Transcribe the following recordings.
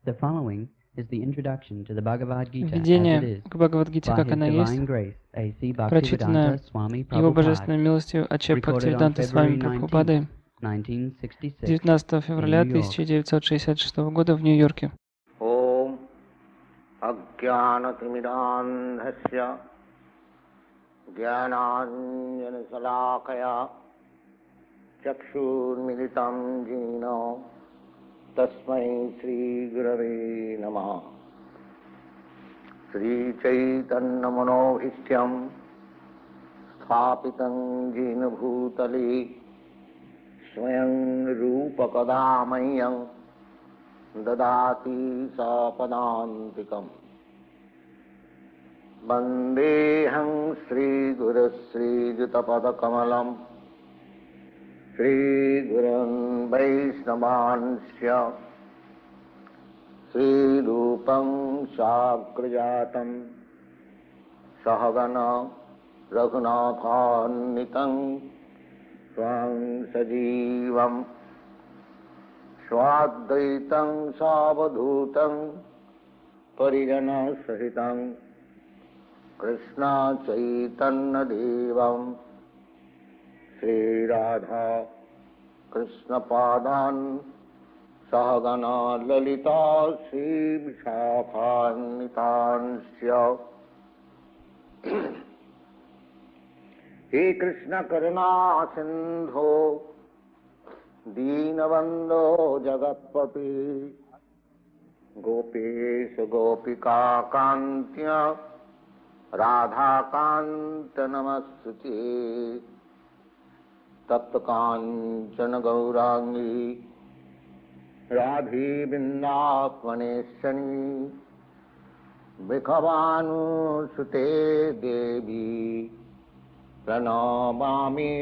The following is the introduction to the Bhagavad Gita as it Введение is, к Бхагавад-гите, by как His она есть, Divine Grace, A.C. прочитанное Bhaktivedanta Swami Его Prabhupada, Божественной милостью Аче recorded on Бхактивиданта с вами February 19, Прабхупадой 1966, 19 февраля in New York. 1966 года в Нью-Йорке. Om Ajnanatimidandhasya Jnananjanasalakaya Chakshurmilitam Jina Tasmai Sri Gurave Namaha. Sri Chaitanya Manohishyam Sthapitam Jina Bhutale Swayam Rupa Kadamayam Dadati Sapadantikam Vandeham Sri Guru Sri Jutapadakamalam Sri Gurun Vaishnavansya Sri Rupam Sakrajatam Sahagana Raghunathannitam Swam Sajivam Swadvaitam Savadhutam Parijana Sahitam Krishna Chaitanya Devam Sri Radha Krishna Padan Sahagana Lalita Sri Vishakhanitansya He Krishna Karuna Sindho Deenabandho Jagatpati Gopesha Gopika Kantya Radha Kanta Namaste Tapta Kanchana Gaurangi Radhi Vindhavaneshani Vikhavanu Sute Devi Pranamami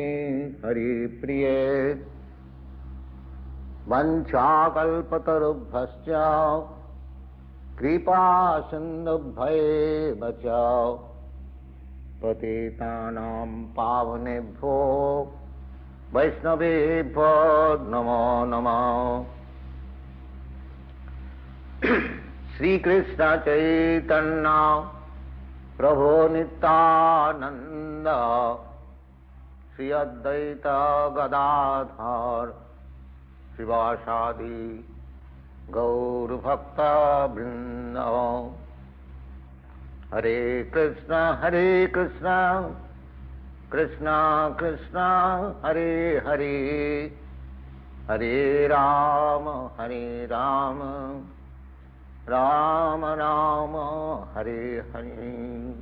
Hari Priye Vanchakalpatarubhasya Kripa Sindhubhaiva cha Patitanam Pavanebhyo Vaishnavebhyo Namo Namo Sri Krishna Chaitanya Prabhu Nityananda Sri Advaita Gadadhar Srivasadi Gaur Bhakta Vrinda Hare Krishna Krishna Krishna Hare Hare Hare Rama Rama Rama Hare Hare.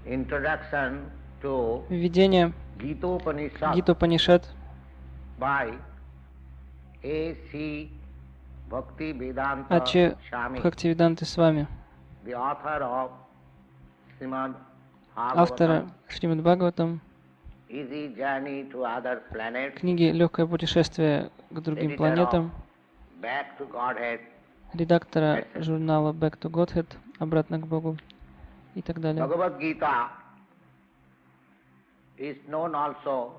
Introduction to Введение Gita Гитопанишад by A.C. Bhaktivedanta Аче Swami, Бхактивиданты с вами, the author of Srimad автора Bhagavatam, Шримад Бхагаватам, Easy Journey to Other Planets, книги «Легкое путешествие к другим editor of планетам», Back to Godhead, редактора журнала Back to Godhead, обратно к Богу и так далее. Bhagavad Gita is known also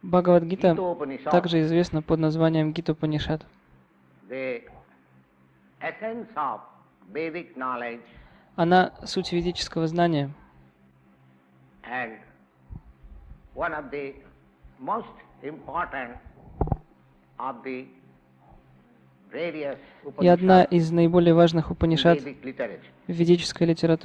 Бхагавад-гита Gita Upanishad, также известна под названием Гитопанишад. the essence of Vedic knowledge Она суть ведического знания and one of the most important of the various и одна Upanishads из наиболее важных in Упанишад Vedic literature. в ведической литературе.